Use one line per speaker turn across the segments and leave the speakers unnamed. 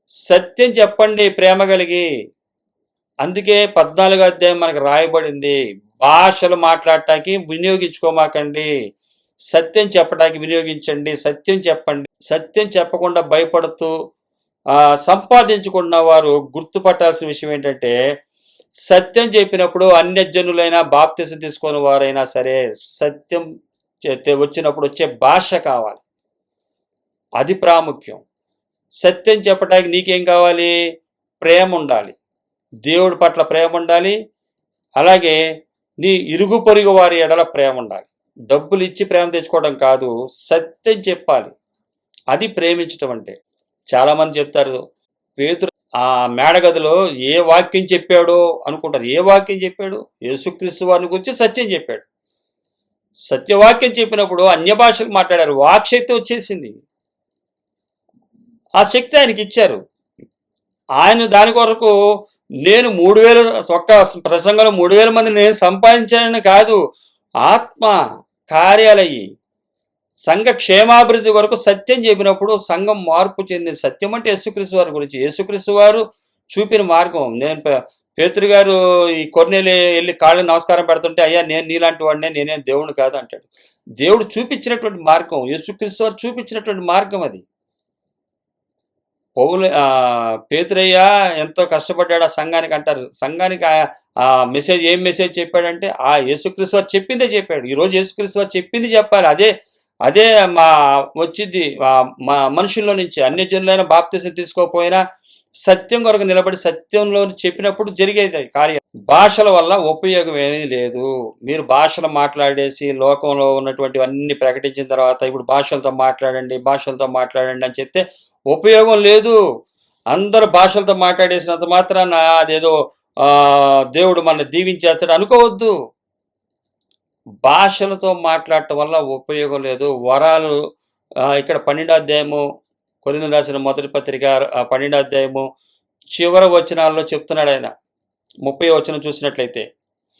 సత్యం చెప్పండి ప్రేమ కలిగి. అందుకే 14వ అధ్యాయం మనకు రాయబడింది, భాషలు మాట్లాడటానికి వినియోగించుకోమాకండి, సత్యం చెప్పడానికి వినియోగించండి. సత్యం చెప్పండి. సత్యం చెప్పకుండా భయపడుతూ సంపాదించుకున్న వారు గుర్తుపట్టాల్సిన విషయం ఏంటంటే, సత్యం చెప్పినప్పుడు అన్యజనులైనా బాప్తిసం తీసుకున్న వారైనా సరే సత్యం వచ్చినప్పుడు వచ్చే భాష కావాలి, అది ప్రాముఖ్యం. సత్యం చెప్పడానికి నీకేం కావాలి? ప్రేమ ఉండాలి, దేవుడి పట్ల ప్రేమ ఉండాలి, అలాగే నీ ఇరుగు పొరుగు వారి ఎడల ప్రేమ ఉండాలి. డబ్బులు ఇచ్చి ప్రేమ తెచ్చుకోవడం కాదు, సత్యం చెప్పాలి, అది ప్రేమించటం అంటే. చాలామంది చెప్తారు, పేతురు ఆ మేడగదిలో ఏ వాక్యం చెప్పాడో అనుకుంటారు. ఏ వాక్యం చెప్పాడు? యేసుక్రీస్తు వారిని గురించి సత్యం చెప్పాడు. సత్యవాక్యం చెప్పినప్పుడు అన్య భాషలు మాట్లాడారు, వాక్శక్తి వచ్చేసింది. ఆ శక్తి ఆయనకి ఇచ్చారు. ఆయన దాని కొరకు నేను 3000 ఒక్క ప్రసంగంలో 3000 మంది నేను సంపాదించానని కాదు, ఆత్మ కార్యాలయ్యి సంఘ క్షేమాభివృద్ధి కొరకు సత్యం చెప్పినప్పుడు సంఘం మార్పు చెందింది. సత్యం అంటే యేసుక్రీస్తు వారి గురించి, యేసుక్రీస్తు వారు చూపిన మార్గం. నేను పేతురు గారు ఈ కొన్నేళ్ళు వెళ్ళి కాళ్ళకి నమస్కారం పెడుతుంటే, అయ్యా నేను నీలాంటి వాడినే, నేనేం దేవుడు కాదు అంటాడు. దేవుడు చూపించినటువంటి మార్గం, యేసుక్రీస్తు వారు చూపించినటువంటి మార్గం అది. పేతురయ్య ఎంతో కష్టపడ్డాడు ఆ సంఘానికి అంటారు. సంఘానికి ఆ మెసేజ్ ఏం మెసేజ్ చెప్పాడంటే ఆ యేసుక్రీస్తు వారు చెప్పిందే చెప్పాడు. ఈరోజు యేసుక్రీస్తు వారు చెప్పింది చెప్పాలి. అదే మా వచ్చింది మా మనుషుల్లో నుంచి. అన్యజనులైన బాప్తిసం తీసుకోకపోయినా సత్యం కొరకు నిలబడి సత్యంలో చెప్పినప్పుడు జరిగేది కార్యం. భాషల వల్ల ఉపయోగం ఏమీ లేదు. మీరు భాషలు మాట్లాడేసి లోకంలో ఉన్నటువంటివన్నీ ప్రకటించిన తర్వాత ఇప్పుడు భాషలతో మాట్లాడండి అని చెప్తే ఉపయోగం లేదు. అందరు భాషలతో మాట్లాడేసినంత మాత్రాన అదేదో దేవుడు మన దీవించేస్తాడు అనుకోవద్దు. భాషలతో మాట్లాడటం వల్ల ఉపయోగం లేదు. వరాలు ఇక్కడ 12వ అధ్యాయము, కొరింథీయులకు రాసిన మొదటి పత్రిక 12వ అధ్యాయము చివరి వచనాల్లో చెప్తున్నాడు ఆయన. 30వ వచనం చూసినట్లయితే,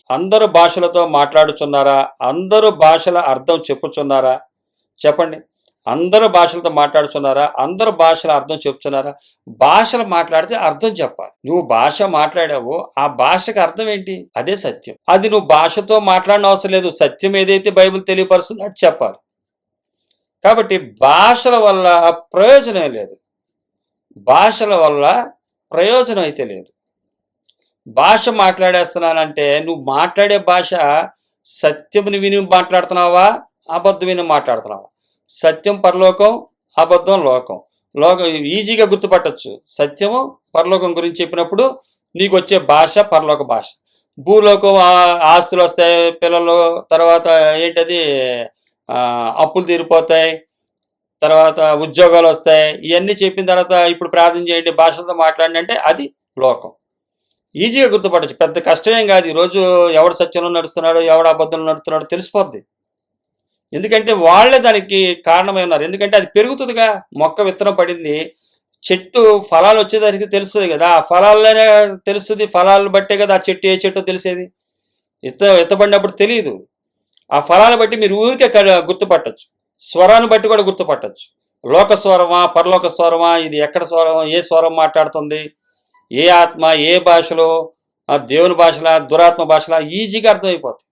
అందరూ భాషలతో మాట్లాడుచున్నారా? అందరూ భాషల అర్థం చెప్పుచున్నారా? చెప్పండి. అందరూ భాషలతో మాట్లాడుతున్నారా? అందరూ భాషల అర్థం చెప్తున్నారా? భాషలు మాట్లాడితే అర్థం చెప్పాలి. నువ్వు భాష మాట్లాడావో ఆ భాషకు అర్థం ఏంటి? అదే సత్యం. అది నువ్వు భాషతో మాట్లాడిన అవసరం లేదు. సత్యం ఏదైతే బైబిల్ తెలియపరుస్తుందో అది చెప్పాలి. కాబట్టి భాషల వల్ల ప్రయోజనం లేదు. భాషల వల్ల ప్రయోజనం అయితే లేదు. భాష మాట్లాడేస్తున్నానంటే నువ్వు మాట్లాడే భాష సత్యముని విని మాట్లాడుతున్నావా, అబద్ధం విని మాట్లాడుతున్నావా? సత్యం పరలోకం, అబద్ధం లోకం. ఈజీగా గుర్తుపట్టచ్చు. సత్యము పరలోకం గురించి చెప్పినప్పుడు నీకు వచ్చే భాష పరలోక భాష. భూలోకం ఆస్తులు వస్తాయి, పిల్లలు, తర్వాత ఏంటది అప్పులు తీరిపోతాయి, తర్వాత ఉద్యోగాలు వస్తాయి. ఇవన్నీ చెప్పిన తర్వాత ఇప్పుడు ప్రార్థన చేయండి, భాషలతో మాట్లాడండి అంటే అది లోకం. ఈజీగా గుర్తుపట్టచ్చు, పెద్ద కష్టమేం కాదు. ఈరోజు ఎవడు సత్యంలో నడుస్తున్నాడో ఎవడు అబద్ధంలో నడుస్తున్నాడో తెలిసిపోద్ది. ఎందుకంటే వాళ్ళే దానికి కారణమై ఉన్నారు. ఎందుకంటే అది పెరుగుతుందిగా. మొక్క విత్తనం పడింది, చెట్టు ఫలాలు వచ్చేదానికి తెలుస్తుంది కదా, ఆ ఫలాల్లోనే తెలుస్తుంది. ఫలాలను బట్టే కదా ఆ చెట్టు ఏ చెట్టో తెలిసేది. ఎత్తబడినప్పుడు తెలియదు. ఆ ఫలాలు బట్టి మీరు ఊరికే గుర్తుపట్టచ్చు. స్వరాన్ని బట్టి కూడా గుర్తుపట్టచ్చు. లోక స్వరమా, పరలోక స్వరమా, ఇది ఎక్కడ స్వరం, ఏ స్వరం మాట్లాడుతుంది, ఏ ఆత్మ, ఏ భాషలో, దేవుని భాషలా, దురాత్మ భాషలా ఈజీగా అర్థమైపోతుంది.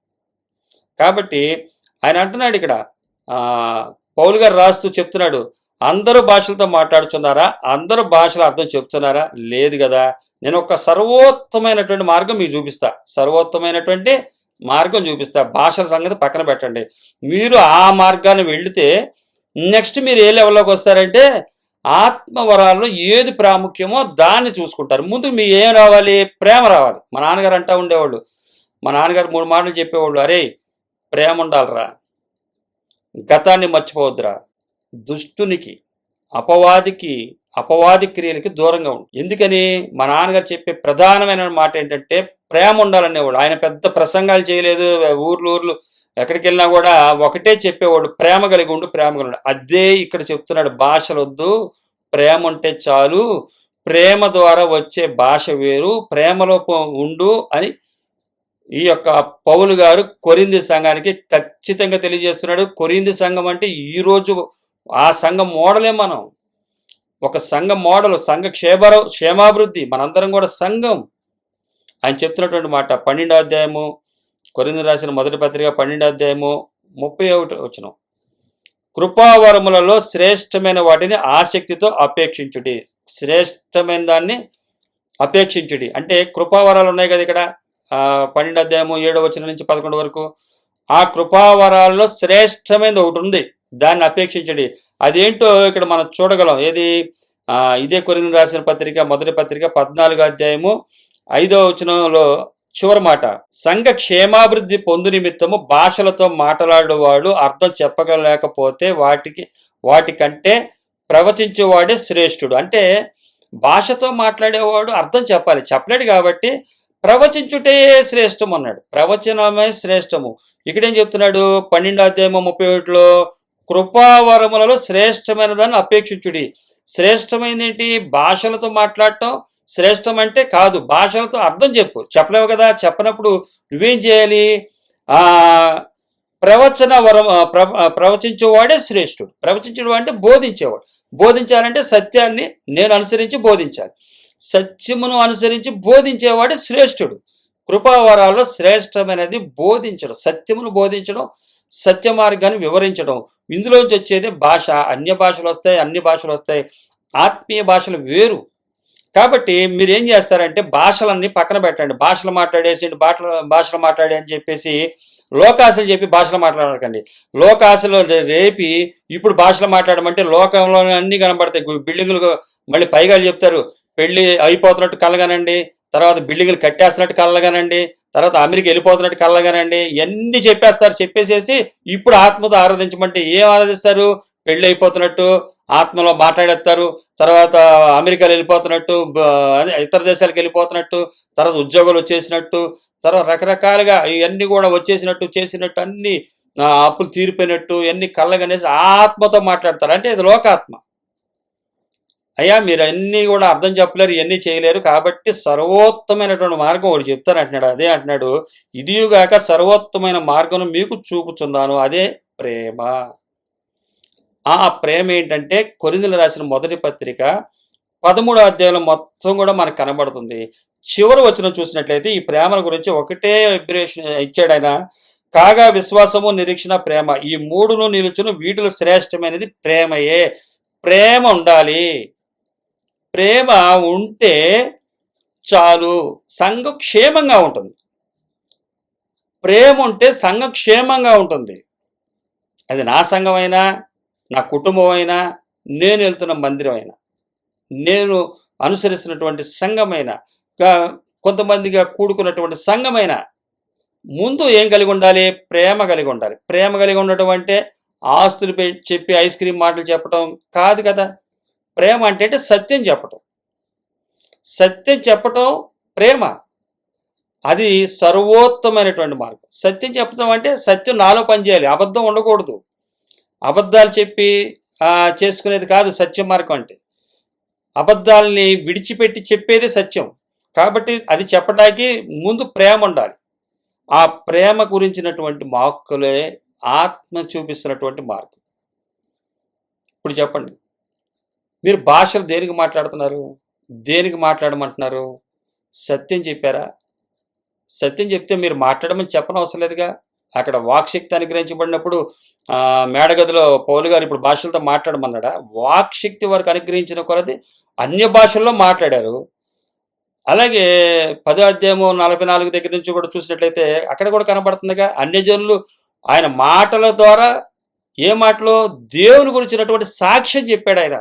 కాబట్టి ఆయన అంటున్నాడు ఇక్కడ, పౌలు గారు రాస్తూ చెప్తున్నాడు, అందరూ భాషలతో మాట్లాడుతున్నారా? అందరూ భాషల అర్థం చెప్తున్నారా? లేదు కదా. నేను ఒక సర్వోత్తమైనటువంటి మార్గం మీకు చూపిస్తా. సర్వోత్తమైనటువంటి మార్గం చూపిస్తా. భాషల సంగతి పక్కన పెట్టండి. మీరు ఆ మార్గాన్ని వెళితే నెక్స్ట్ మీరు ఏ లెవెల్లోకి వస్తారంటే ఆత్మవరాల్లో ఏది ప్రాముఖ్యమో దాన్ని చూసుకుంటారు. ముందు మీ ఏం రావాలి? ప్రేమ రావాలి. మా నాన్నగారు అంటూ ఉండేవాళ్ళు, మా నాన్నగారు 3 మాటలు చెప్పేవాళ్ళు, అరే ప్రేమ ఉండాలిరా, గతాన్ని మర్చిపోవద్దురా, దుష్టునికి, అపవాది క్రియలకి దూరంగా ఉండు. ఎందుకని? మా నాన్నగారు చెప్పే ప్రధానమైన మాట ఏంటంటే ప్రేమ ఉండాలనేవాడు. ఆయన పెద్ద ప్రసంగాలు చేయలేదు, ఊర్లు ఎక్కడికి వెళ్ళినా కూడా ఒకటే చెప్పేవాడు, ప్రేమ కలిగి ఉండు, ప్రేమ కలిగి ఉండు. అదే ఇక్కడ చెప్తున్నాడు, భాషలు వద్దు, ప్రేమ ఉంటే చాలు, ప్రేమ ద్వారా వచ్చే భాష వేరు, ప్రేమలో ఉండు అని ఈ యొక్క పౌలు గారు కొరింథీ సంఘానికి ఖచ్చితంగా తెలియజేస్తున్నాడు. కొరింథీ సంఘం అంటే ఈరోజు ఆ సంఘం మోడలే మనం. ఒక సంఘ మోడల్, సంఘ క్షేమాభివృద్ధి, మనందరం కూడా సంఘం. ఆయన చెప్తున్నటువంటి మాట 12వ అధ్యాయము, కొరింథీయులకు రాసిన మొదటి పత్రిక 12వ అధ్యాయము 31వ వచనం. కృపావరములలో శ్రేష్టమైన వాటిని ఆసక్తితో అపేక్షించుడి. శ్రేష్టమైన దాన్ని అపేక్షించుడి అంటే కృపావరాలు ఉన్నాయి కదా ఇక్కడ 12వ అధ్యాయము 7వ వచనం నుంచి 11 వరకు. ఆ కృపావరాల్లో శ్రేష్టమైనది ఒకటి ఉంది, దాన్ని అపేక్షించడి. అదేంటో ఇక్కడ మనం చూడగలం. ఏది? ఇదే కొరింథీయులకు రాసిన పత్రిక మొదటి పత్రిక 14వ అధ్యాయము 5వ వచనంలో చివరి మాట, సంఘ క్షేమాభివృద్ధి పొందు నిమిత్తము భాషలతో మాట్లాడేవాడు అర్థం చెప్పగలేకపోతే వాటికంటే ప్రవచించేవాడే శ్రేష్ఠుడు. అంటే భాషతో మాట్లాడేవాడు అర్థం చెప్పలేడు కాబట్టి ప్రవచించుటే శ్రేష్టం అన్నాడు. ప్రవచనమే శ్రేష్టము. ఇక్కడేం చెప్తున్నాడు? 12వ అధ్యాయము 31లో కృపావరములలో శ్రేష్టమైన దాన్ని అపేక్షించుడి. శ్రేష్టమైనది ఏంటి? భాషలతో మాట్లాడటం శ్రేష్టం అంటే కాదు, భాషలతో అర్థం చెప్పలేవు కదా. చెప్పనప్పుడు నువ్వేం చేయాలి? ప్రవచించేవాడే శ్రేష్ఠుడు. ప్రవచించేవాడు అంటే బోధించేవాడు. బోధించాలంటే సత్యాన్ని నేను అనుసరించి బోధించాలి. సత్యమును అనుసరించి బోధించేవాడే శ్రేష్ఠుడు. కృపావరాల్లో శ్రేష్టమైనది బోధించడం, సత్యమును బోధించడం, సత్య మార్గాన్ని వివరించడం. ఇందులోంచి వచ్చేది భాష. అన్య భాషలు వస్తాయి, అన్ని భాషలు వస్తాయి, ఆత్మీయ భాషలు వేరు. కాబట్టి మీరు ఏం చేస్తారంటే భాషలన్నీ పక్కన పెట్టండి. భాషలు మాట్లాడే అని చెప్పేసి లోకాశలు చెప్పి భాషలు మాట్లాడకండి. లోకాశలు రేపి ఇప్పుడు భాషలు మాట్లాడమంటే లోకంలో అన్నీ కనబడతాయి. బిల్డింగులు మళ్ళీ పైగా చెప్తారు, పెళ్లి అయిపోతున్నట్టు కలగనండి, తర్వాత బిల్డింగులు కట్టేస్తున్నట్టు కలగనండి, తర్వాత అమెరికా వెళ్ళిపోతున్నట్టు కలగనండి, ఇవన్నీ చెప్పేస్తారు. చెప్పేసేసి ఇప్పుడు ఆత్మతో ఆరాధించమంటే ఏం ఆరాధిస్తారు? పెళ్లి అయిపోతున్నట్టు ఆత్మలో మాట్లాడేస్తారు, తర్వాత అమెరికాలో వెళ్ళిపోతున్నట్టు, ఇతర దేశాలకు వెళ్ళిపోతున్నట్టు, తర్వాత ఉద్యోగాలు వచ్చేసినట్టు, తర్వాత రకరకాలుగా ఇవన్నీ కూడా వచ్చేసినట్టు చేసినట్టు, అన్ని అప్పులు తీరిపోయినట్టు ఇవన్నీ కళ్ళగనేసి ఆత్మతో మాట్లాడతారు. అంటే ఇది లోకాత్మ. అయ్యా మీరు అన్నీ కూడా అర్థం చెప్పలేరు, ఇవన్నీ చేయలేరు, కాబట్టి సర్వోత్తమైనటువంటి మార్గం ఒకటి చెప్తాను అంటున్నాడు. అదే అంటున్నాడు, ఇదియుగాక సర్వోత్తమైన మార్గం మీకు చూపుచున్నాను, అదే ప్రేమ. ఆ ప్రేమ ఏంటంటే కొరింథీయులకు రాసిన మొదటి పత్రిక 13వ అధ్యాయంలో మొత్తం కూడా మనకు కనబడుతుంది. చివరి వచనం చూసినట్లయితే ఈ ప్రేమల గురించి ఒకటే అబ్రివేషన్ ఇచ్చాడు ఆయన. కాగా విశ్వాసము, నిరీక్షణ, ప్రేమ, ఈ మూడును నిలుచును, వీటిలో శ్రేష్టమైనది ప్రేమయే. ప్రేమ ఉండాలి. ప్రేమ ఉంటే చాలు, సంఘం క్షేమంగా ఉంటుంది. ప్రేమ ఉంటే సంఘం క్షేమంగా ఉంటుంది. అది నా సంఘమైనా, నా కుటుంబం అయినా, నేను వెళ్తున్న మందిరం అయినా, నేను అనుసరిస్తున్నటువంటి సంఘమైనా, కొంతమందిగా కూడుకున్నటువంటి సంఘమైనా, ముందు ఏం కలిగి ఉండాలి? ప్రేమ కలిగి ఉండాలి. ప్రేమ కలిగి ఉండటం అంటే ఆస్తులు చెప్పి ఐస్ క్రీమ్ మాటలు చెప్పటం కాదు కదా. ప్రేమ అంటే సత్యం చెప్పటం. సత్యం చెప్పటం ప్రేమ. అది సర్వోత్తమైనటువంటి మార్గం. సత్యం చెప్పటం అంటే సత్యం నాలో పనిచేయాలి, అబద్ధం ఉండకూడదు. అబద్ధాలు చెప్పి చేసుకునేది కాదు సత్య మార్గం అంటే. అబద్ధాలని విడిచిపెట్టి చెప్పేది సత్యం. కాబట్టి అది చెప్పడానికి ముందు ప్రేమ ఉండాలి. ఆ ప్రేమ గురించినటువంటి మార్కులే ఆత్మ చూపిస్తున్నటువంటి మార్గం. ఇప్పుడు చెప్పండి, మీరు భాషలు దేనికి మాట్లాడుతున్నారు? దేనికి మాట్లాడమంటున్నారు? సత్యం చెప్పారా? సత్యం చెప్తే మీరు మాట్లాడమని చెప్పనవసరం లేదుగా. అక్కడ వాక్శక్తి అనుగ్రహించబడినప్పుడు మేడగదిలో పౌలు గారు ఇప్పుడు భాషలతో మాట్లాడమన్నాడా? వాక్శక్తి వారికి అనుగ్రహించిన కొలది అన్య భాషల్లో మాట్లాడారు. అలాగే 10వ అధ్యాయము 44 దగ్గర నుంచి కూడా చూసినట్లయితే అక్కడ కూడా కనబడుతుందిగా, అన్యజనులు ఆయన మాటల ద్వారా, ఏ మాటలో? దేవుని గురించినటువంటి సాక్ష్యం చెప్పాడు ఆయన.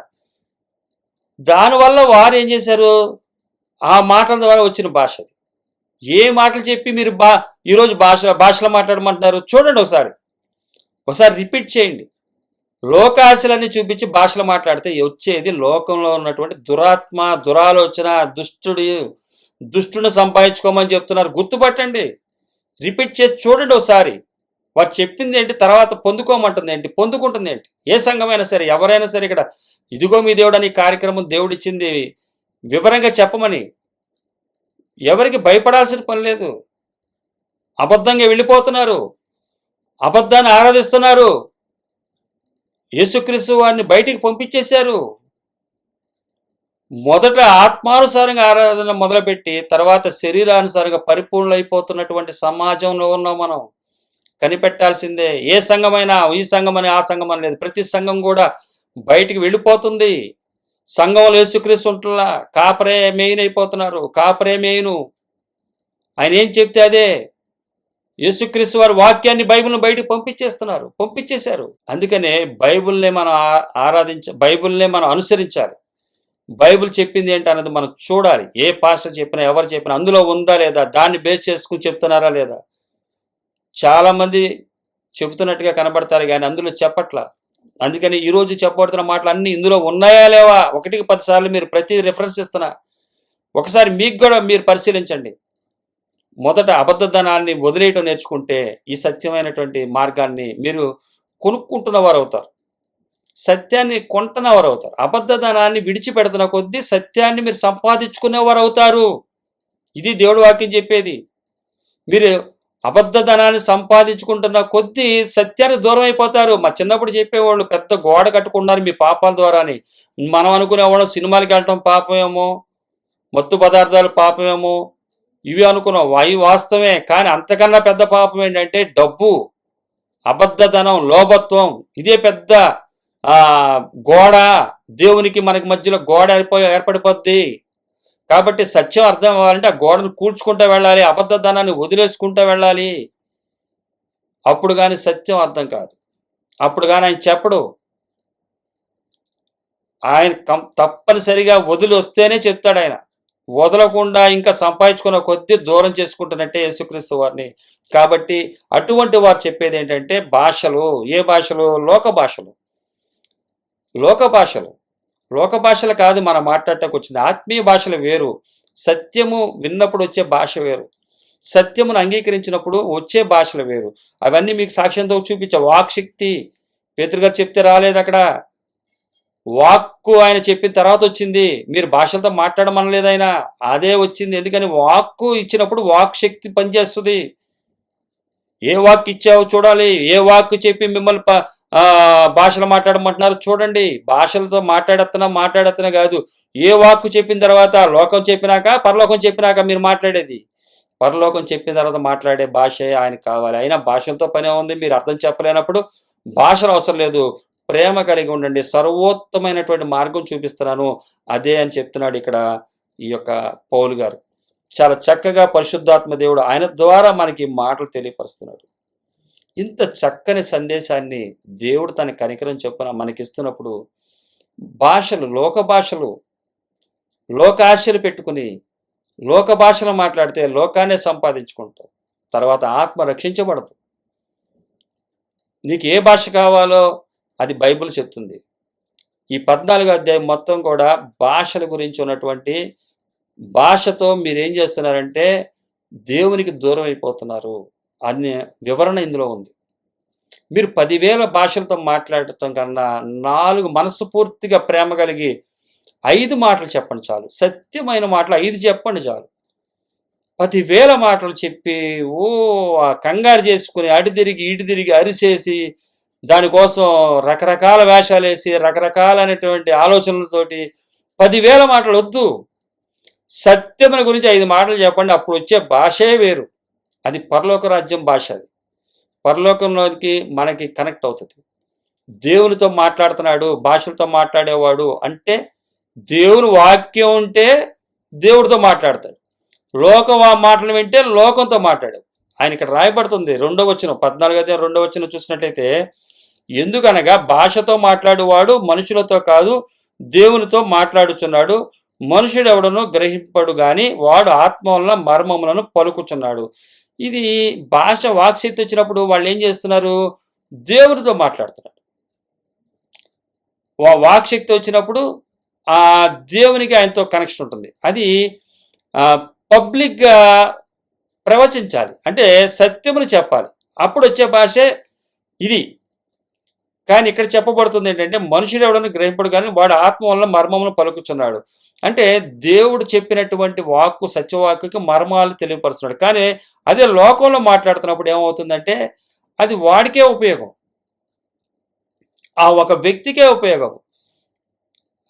దానివల్ల వారు ఏం చేశారు? ఆ మాటల ద్వారా వచ్చిన భాష. ఏ మాటలు చెప్పి మీరు ఈరోజు భాషలో మాట్లాడమంటున్నారు? చూడండి, ఒకసారి రిపీట్ చేయండి. లోకాశలన్నీ చూపించి భాషలో మాట్లాడితే వచ్చేది లోకంలో ఉన్నటువంటి దురాత్మ, దురాలోచన, దుష్టుని సంపాదించుకోమని చెప్తున్నారు. గుర్తుపట్టండి, రిపీట్ చేసి చూడండి ఒకసారి. వారు చెప్పింది ఏంటి, తర్వాత పొందుకోమంటుంది ఏంటి, పొందుకుంటుంది ఏంటి. ఏ సంఘమైనా సరే, ఎవరైనా సరే, ఇక్కడ ఇదిగో మీ దేవుడు అని కార్యక్రమం దేవుడిచ్చింది వివరంగా చెప్పమని. ఎవరికి భయపడాల్సిన పని లేదు. అబద్ధంగా వెళ్ళిపోతున్నారు, అబద్ధాన్ని ఆరాధిస్తున్నారు, యేసుక్రీస్తు వారిని బయటికి పంపించేశారు. మొదట ఆత్మానుసారంగా ఆరాధన మొదలుపెట్టి తర్వాత శరీరానుసారంగా పరిపూర్ణులైపోతున్నటువంటి సమాజంలో ఉన్నాం మనం. కనిపెట్టాల్సిందే. ఏ సంఘమైనా ఈ సంఘమని ఆ సంఘం అని లేదు. ప్రతి సంఘం కూడా బయటికి వెళ్ళిపోతుంది. సంఘంలో యేసుక్రీస్తు ఉంటున్నా కాపరే మెయిన్ అయిపోతున్నారు. కాపరే మెయిన్. ఆయన ఏం చెప్తే అదే. యేసుక్రీస్తు వారి వాక్యాన్ని బైబిల్ని బయటకు పంపించేశారు. అందుకనే బైబిల్నే మనం బైబిల్నే మనం అనుసరించాలి. బైబిల్ చెప్పింది ఏంటి అన్నది మనం చూడాలి. ఏ పాస్టర్ చెప్పినా ఎవరు చెప్పినా అందులో ఉందా లేదా, దాన్ని బేస్ చేసుకుని చెప్తున్నారా లేదా. చాలామంది చెబుతున్నట్టుగా కనబడతారు కానీ అందులో చెప్పట్లా. అందుకని ఈరోజు చెప్పబడుతున్న మాటలు అన్నీ ఇందులో ఉన్నాయా లేవా, 1కి 10 సార్లు మీరు ప్రతి రిఫరెన్స్ ఇస్తున్నా ఒకసారి మీకు కూడా మీరు పరిశీలించండి. మొదట అబద్ధధనాన్ని వదిలేయటం నేర్చుకుంటే ఈ సత్యమైనటువంటి మార్గాన్ని మీరు కొనుక్కుంటున్న వారు అవుతారు. సత్యాన్ని కొంటున్నవారు అవుతారు. అబద్ధధనాన్ని విడిచిపెడుతున్న కొద్దీ సత్యాన్ని మీరు సంపాదించుకునేవారు అవుతారు. ఇది దేవుడు వాక్యం చెప్పేది. మీరు అబద్ధధనాన్ని సంపాదించుకుంటున్న కొద్దీ సత్యానికి దూరం అయిపోతారు. మా చిన్నప్పుడు చెప్పేవాళ్ళు పెద్ద గోడ కట్టుకున్నారు మీ పాపాల ద్వారాని. మనం అనుకునేవాళ్ళం సినిమాలకి వెళ్ళటం పాపమేమో, మత్తు పదార్థాలు పాపమేమో, ఇవి అనుకున్నాం. అవి వాస్తవమే. కానీ అంతకన్నా పెద్ద పాపం ఏంటంటే డబ్బు, అబద్ధధనం, లోభత్వం. ఇదే పెద్ద గోడ. దేవునికి మనకి మధ్యలో గోడ ఏర్పడిపోద్ది. కాబట్టి సత్యం అర్థం అవ్వాలంటే ఆ గోడను కూల్చుకుంటూ వెళ్ళాలి, అబద్ధధనాన్ని వదిలేసుకుంటూ వెళ్ళాలి. అప్పుడు కానీ సత్యం అర్థం కాదు. అప్పుడు కానీ ఆయన చెప్పడు. ఆయన తప్పనిసరిగా వదిలి వస్తేనే చెప్తాడు. ఆయన వదలకుండా ఇంకా సంపాదించుకున్న కొద్దీ దూరం చేసుకుంటున్నట్టే యేసుక్రీస్తు వారిని. కాబట్టి అటువంటి వారు చెప్పేది ఏంటంటే భాషలు. ఏ భాషలు? లోక భాషలు కాదు మనం మాట్లాడటానికి వచ్చింది. ఆత్మీయ భాషలు వేరు. సత్యము విన్నప్పుడు వచ్చే భాష వేరు. సత్యమును అంగీకరించినప్పుడు వచ్చే భాషలు వేరు. అవన్నీ మీకు సాక్ష్యంతో చూపించా. వాక్శక్తి పేతురు గారు చెప్తే రాలేదు అక్కడ. వాక్కు ఆయన చెప్పిన తర్వాత వచ్చింది. మీరు భాషలతో మాట్లాడమనలేదు ఆయన, అదే వచ్చింది. ఎందుకని వాక్కు ఇచ్చినప్పుడు వాక్ శక్తి పనిచేస్తుంది. ఏ వాక్ ఇచ్చావో చూడాలి. ఏ వాక్కు చెప్పి మిమ్మల్ని భాషలు మాట్లాడమంటున్నారు చూడండి. భాషలతో మాట్లాడేస్తున్నా కాదు. ఏ వాక్కు చెప్పిన తర్వాత లోకం చెప్పినాక పరలోకం చెప్పినాక మీరు మాట్లాడేది. పరలోకం చెప్పిన తర్వాత మాట్లాడే భాషే ఆయనకు కావాలి. అయినా భాషలతో పనే ఉంది. మీరు అర్థం చెప్పలేనప్పుడు భాషలు అవసరం లేదు. ప్రేమ కలిగి ఉండండి. సర్వోత్తమైనటువంటి మార్గం చూపిస్తున్నాను అదే అని చెప్తున్నాడు ఇక్కడ ఈ యొక్క పౌలు గారు. చాలా చక్కగా పరిశుద్ధాత్మ దేవుడు ఆయన ద్వారా మనకి మాటలు తెలియపరుస్తున్నాడు. ఇంత చక్కని సందేశాన్ని దేవుడు తన కనికరం చొప్పున మనకిస్తున్నప్పుడు భాషలు, లోకాశలు పెట్టుకుని లోక భాషలు మాట్లాడితే లోకాన్నే సంపాదించుకుంటాం. తర్వాత ఆత్మ రక్షించబడదు. నీకు ఏ భాష కావాలో అది బైబిల్ చెప్తుంది. ఈ 14వ అధ్యాయం మొత్తం కూడా భాషల గురించి ఉన్నటువంటి భాషతో మీరేం చేస్తున్నారంటే దేవునికి దూరం అయిపోతున్నారు అనే వివరణ ఇందులో ఉంది. మీరు 10,000 భాషలతో మాట్లాడటం కన్నా 4 మనస్ఫూర్తిగా ప్రేమ కలిగి 5 మాటలు చెప్పండి చాలు. సత్యమైన మాటలు 5 చెప్పండి చాలు. 10,000 మాటలు చెప్పి కంగారు చేసుకుని అటు తిరిగి అరిసేసి దానికోసం రకరకాల వేషాలు వేసి రకరకాలైనటువంటి ఆలోచనలతోటి 10,000 మాటలు వద్దు. సత్యముల గురించి 5 మాటలు చెప్పండి. అప్పుడు వచ్చే భాషే వేరు. అది పరలోక రాజ్యం భాష. అది పరలోకంలోకి మనకి కనెక్ట్ అవుతుంది. దేవునితో మాట్లాడుతున్నాడు, భాషలతో మాట్లాడేవాడు అంటే దేవుని వాక్యం ఉంటే దేవుడితో మాట్లాడతాడు. లోకం మాటలు వింటే లోకంతో మాట్లాడాడు. ఆయన ఇక్కడ రాయబడుతుంది 2వ వచనం 14వ వచనం చూసినట్లయితే, ఎందుకనగా భాషతో మాట్లాడువాడు మనుషులతో కాదు దేవునితో మాట్లాడుచున్నాడు. మనుషుడెవడను గ్రహింపడు గాని వాడు ఆత్మ వలన మర్మములను పలుకుచున్నాడు. ఇది భాష వాక్శక్తి వచ్చినప్పుడు వాళ్ళు ఏం చేస్తున్నారు? దేవునితో మాట్లాడుతున్నారు. వాక్శక్తి వచ్చినప్పుడు ఆ దేవునికి ఆయనతో కనెక్షన్ ఉంటుంది. అది పబ్లిక్గా ప్రవచించాలి, అంటే సత్యమును చెప్పాలి. అప్పుడు వచ్చే భాషే ఇది. కానీ ఇక్కడ చెప్పబడుతుంది ఏంటంటే మనుషుడు ఎవడని గ్రహింపడు కానీ వాడు ఆత్మ వలన మర్మమును పలుకుచున్నాడు. అంటే దేవుడు చెప్పినటువంటి వాక్కు సత్యవాక్కుకి మర్మాలు తెలియపరుస్తున్నాడు. కానీ అదే లోకంలో మాట్లాడుతున్నప్పుడు ఏమవుతుందంటే అది వాడికే ఉపయోగం, ఆ ఒక వ్యక్తికే ఉపయోగం.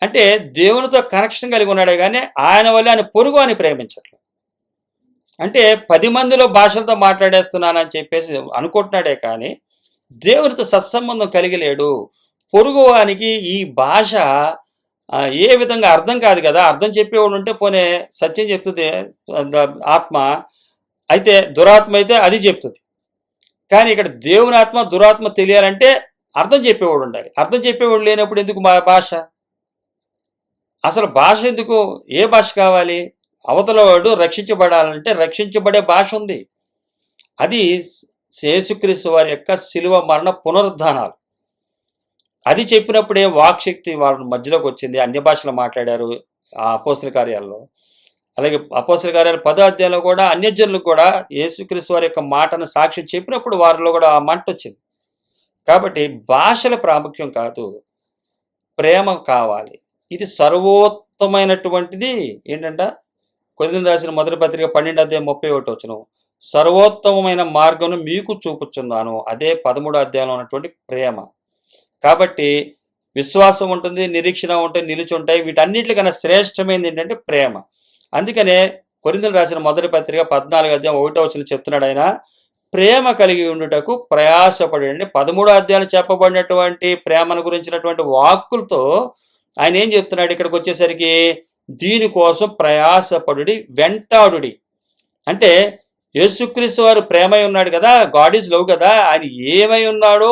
అంటే దేవునితో కనెక్షన్ కలిగి ఉన్నాడే కానీ ఆయన వల్ల ఆయన పొరుగు అని ప్రేమించట్లేదు. అంటే 10 మందిలో భాషలతో మాట్లాడేస్తున్నానని చెప్పేసి అనుకుంటున్నాడే కానీ దేవునితో సత్సంబంధం కలిగి లేడు. పొరుగువానికి ఈ భాష ఏ విధంగా అర్థం కాదు కదా. అర్థం చెప్పేవాడు ఉంటే పోనీ సత్యం చెప్తుంది ఆత్మ, అయితే దురాత్మ అయితే అది చెప్తుంది. కానీ ఇక్కడ దేవుని ఆత్మ దురాత్మ తెలియాలంటే అర్థం చెప్పేవాడు ఉండాలి. అర్థం చెప్పేవాడు లేనప్పుడు ఎందుకు భాష? అసలు భాష ఎందుకు? ఏ భాష కావాలి? అవతల వాడు రక్షించబడాలంటే రక్షించబడే భాష ఉంది. అది యేసుక్రీస్తు వారి యొక్క శిలువ మరణ పునరుద్ధానాలు. అది చెప్పినప్పుడే వాక్శక్తి వాళ్ళ మధ్యలోకి వచ్చింది. అన్య భాషలు మాట్లాడారు ఆ అపోస్తల కార్యాల్లో. అలాగే అపోస్తల కార్యాలు 10వ అధ్యాయంలో కూడా అన్యజనులకు కూడా యేసుక్రీస్తు వారి యొక్క మాటను సాక్ష్యం చెప్పినప్పుడు వారిలో కూడా ఆ మంట వచ్చింది. కాబట్టి భాషల ప్రాముఖ్యం కాదు, ప్రేమ కావాలి. ఇది సర్వోత్తమైనటువంటిది. ఏంటంట కొరింథీయులకు రాసిన మొదటి పత్రిక 12వ అధ్యాయం 31వ వచనం, సర్వోత్తమమైన మార్గం మీకు చూపుచున్నాను. అదే 13వ అధ్యాయంలో ఉన్నటువంటి ప్రేమ. కాబట్టి విశ్వాసం ఉంటుంది, నిరీక్షణ ఉంటాయి, నిలిచి ఉంటాయి. వీటన్నిటికన్నా శ్రేష్టమైనది ఏంటంటే ప్రేమ. అందుకనే కొరింథీయులకు రాసిన మొదటి పత్రిక 14వ అధ్యాయం 1వ వచనం చెప్తున్నాడు ఆయన, ప్రేమ కలిగి ఉండుటకు ప్రయాసపడండి. 13వ అధ్యాయంలో చెప్పబడినటువంటి ప్రేమను గురించినటువంటి వాక్కులతో ఆయన ఏం చెప్తున్నాడు ఇక్కడికి వచ్చేసరికి, దీనికోసం ప్రయాసపడుడి, వెంటాడుడి. అంటే యేసుక్రీస్తు వారు ప్రేమై ఉన్నాడు కదా, గాడ్ ఈజ్ లవ్ కదా, ఆయన ఏమై ఉన్నాడో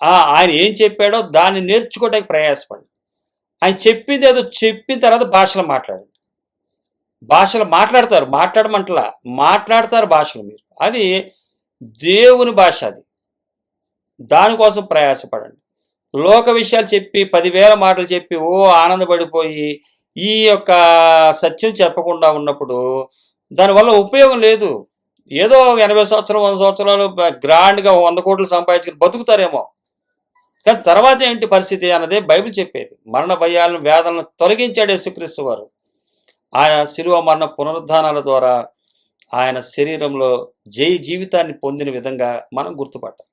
ఆయన ఏం చెప్పాడో దాన్ని నేర్చుకోవడానికి ప్రయాసపడండి. ఆయన చెప్పింది ఏదో చెప్పిన తర్వాత భాషలు మాట్లాడండి. భాషలు మాట్లాడమంటలా, మాట్లాడతారు భాషలు మీరు. అది దేవుని భాష. అది దానికోసం ప్రయాసపడండి. లోక విషయాలు చెప్పి 10,000 మాటలు చెప్పి ఆనందపడిపోయి ఈ యొక్క సత్యం చెప్పకుండా ఉన్నప్పుడు దానివల్ల ఉపయోగం లేదు. ఏదో 80 సంవత్సరాలు 100 సంవత్సరాలు గ్రాండ్గా 100 కోట్లు సంపాదించుకుని బతుకుతారేమో, కానీ తర్వాత ఏంటి పరిస్థితి అన్నదే బైబిల్ చెప్పేది. మరణ భయాలను వేదనలను తొలగించాడు యేసుక్రీస్తు వారు. ఆయన శిలువ మరణ పునరుద్ధానాల ద్వారా ఆయన శరీరంలో జీవితాన్ని పొందిన విధంగా మనం గుర్తుపట్టాలి.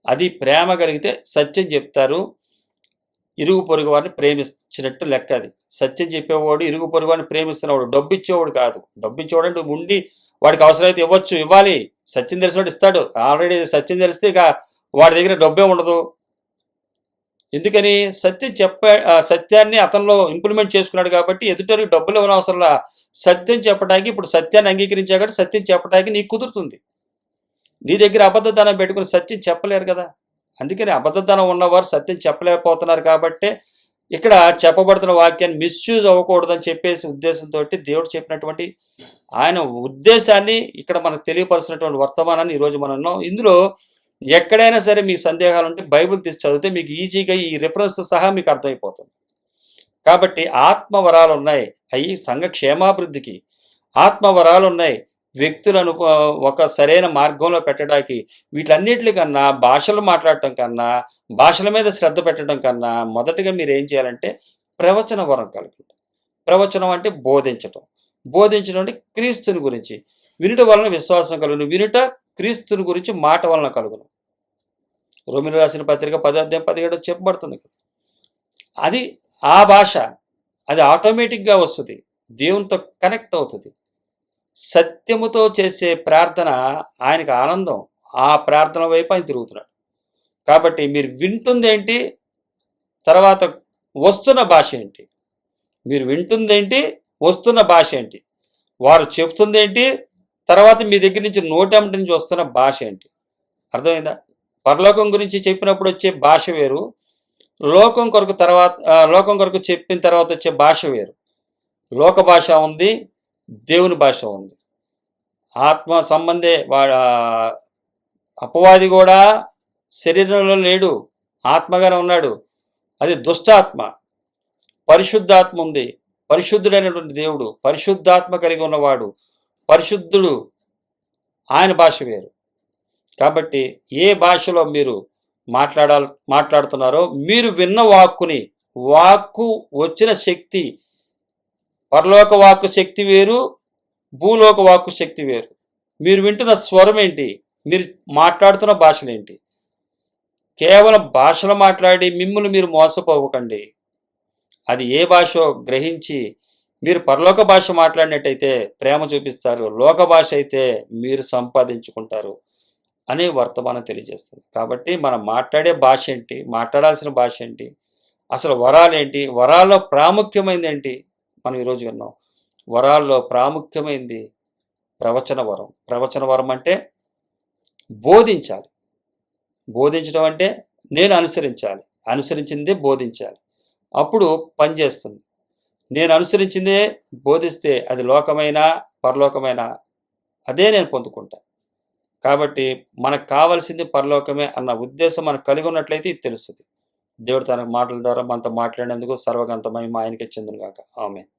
అది ప్రేమ కలిగితే సత్యం చెప్తారు. ఇరుగు పొరుగు వారిని ప్రేమించినట్టు లెక్క. అది సత్యం చెప్పేవాడు ఇరుగు పొరుగు వారిని ప్రేమిస్తున్నవాడు, డబ్బు ఇచ్చేవాడు కాదు. డబ్బు ఇచ్చేవాడు అంటే ఉండి వాడికి అవసరమైతే ఇవ్వాలి. సత్యం తెలిసినవాడు ఇస్తాడు. ఆల్రెడీ సత్యం తెలిస్తే ఇక వాడి దగ్గర డబ్బే ఉండదు. ఎందుకని? సత్యాన్ని అతనిలో ఇంప్లిమెంట్ చేసుకున్నాడు కాబట్టి ఎదుటరికి డబ్బులు ఇవ్వని అవసరంలా. సత్యం చెప్పడానికి, ఇప్పుడు సత్యాన్ని అంగీకరించా కాబట్టి సత్యం చెప్పడానికి నీకు కుదురుతుంది. నీ దగ్గర అబద్ధదానం పెట్టుకుని సత్యం చెప్పలేరు కదా. అందుకని అబద్ధదానం ఉన్నవారు సత్యం చెప్పలేకపోతున్నారు. కాబట్టి ఇక్కడ చెప్పబడుతున్న వాక్యాన్ని మిస్యూజ్ అవ్వకూడదని చెప్పేసి ఉద్దేశంతో దేవుడు చెప్పినటువంటి ఆయన ఉద్దేశాన్ని ఇక్కడ మనకు తెలియపరుస్తున్నటువంటి వర్తమానాన్ని ఈరోజు మనం ఉన్నాం. ఇందులో ఎక్కడైనా సరే మీ సందేహాలు ఉంటే బైబిల్ తీసి చదివితే మీకు ఈజీగా ఈ రిఫరెన్స్ సహా మీకు అర్థమైపోతుంది. కాబట్టి ఆత్మవరాలు ఉన్నాయి, అవి సంఘ క్షేమాభివృద్ధికి. ఆత్మవరాలు ఉన్నాయి, వ్యక్తులను ఒక సరైన మార్గంలో పెట్టడానికి. వీటన్నిటికన్నా భాషలు మాట్లాడటం కన్నా, భాషల మీద శ్రద్ధ పెట్టడం కన్నా మొదటగా మీరు ఏం చేయాలంటే ప్రవచన వరం కలుగుతుంది. ప్రవచనం అంటే బోధించడం అంటే క్రీస్తుని గురించి. వినుట వలన విశ్వాసం కలుగును, వినుట క్రీస్తుని గురించి మాట వలన కలుగును. రోమిలకు రాసిన పత్రిక 10వ అధ్యాయం 17 చెప్పబడుతుంది కదా. అది ఆ భాష, అది ఆటోమేటిక్గా వస్తుంది, దేవునితో కనెక్ట్ అవుతుంది. సత్యముతో చేసే ప్రార్థన ఆయనకు ఆనందం. ఆ ప్రార్థన వైపు ఆయన తిరుగుతున్నాడు. కాబట్టి మీరు వింటుందేంటి, తర్వాత వస్తున్న భాష ఏంటి? మీరు వింటుందేంటి, వస్తున్న భాష ఏంటి? వారు చెప్తుందేంటి, తర్వాత మీ దగ్గర నుంచి నోటెంట నుంచి వస్తున్న భాష ఏంటి? అర్థమైందా? పరలోకం గురించి చెప్పినప్పుడు వచ్చే భాష వేరు, లోకం కొరకు చెప్పిన తర్వాత వచ్చే భాష వేరు. లోక భాష ఉంది, దేవుని భాష ఉంది. ఆత్మ సంబంధే అపవాది కూడా శరీరంలో లేడు, ఆత్మగానే ఉన్నాడు. అది దుష్టాత్మ. పరిశుద్ధాత్మ ఉంది, పరిశుద్ధుడైనటువంటి దేవుడు, పరిశుద్ధాత్మ కలిగి ఉన్నవాడు, పరిశుద్ధుడు. ఆయన భాష వేరు. కాబట్టి ఏ భాషలో మీరు మాట్లాడుతున్నారో, మీరు విన్న వాక్కు వచ్చిన శక్తి, పరలోక వాక్కు శక్తి వేరు, భూలోక వాక్కు శక్తి వేరు. మీరు వింటున్న స్వరం ఏంటి, మీరు మాట్లాడుతున్న భాషలు ఏంటి? కేవలం భాషలు మాట్లాడి మిమ్మల్ని మీరు మోసపోవకండి. అది ఏ భాషో గ్రహించి మీరు పరలోక భాష మాట్లాడినట్టయితే ప్రేమ చూపిస్తారు, లోక భాష అయితే మీరు సంపాదించుకుంటారు అనే వర్తమానం తెలియజేస్తుంది. కాబట్టి మనం మాట్లాడే భాష ఏంటి, మాట్లాడాల్సిన భాష ఏంటి, అసలు వరాలేంటి, వరాల్లో ప్రాముఖ్యమైనది ఏంటి మనం ఈరోజు విన్నాం. వరాల్లో ప్రాముఖ్యమైనది ప్రవచన వరం. ప్రవచన వరం అంటే బోధించాలి. బోధించడం అంటే నేను అనుసరించాలి, అనుసరించిందే బోధించాలి, అప్పుడు పనిచేస్తుంది. నేను అనుసరించిందే బోధిస్తే అది లోకమైన పరలోకమైన అదే నేను పొందుకుంటా. కాబట్టి మనకు కావాల్సింది పరలోకమే అన్న ఉద్దేశం మనకు కలిగి ఉన్నట్లయితే ఇది తెలుస్తుంది. దేవుడు తన మాటల ద్వారా మనతో మాట్లాడినందుకు సర్వగంత మహిమ ఆయనకే చెందును గాక. ఆమేన్.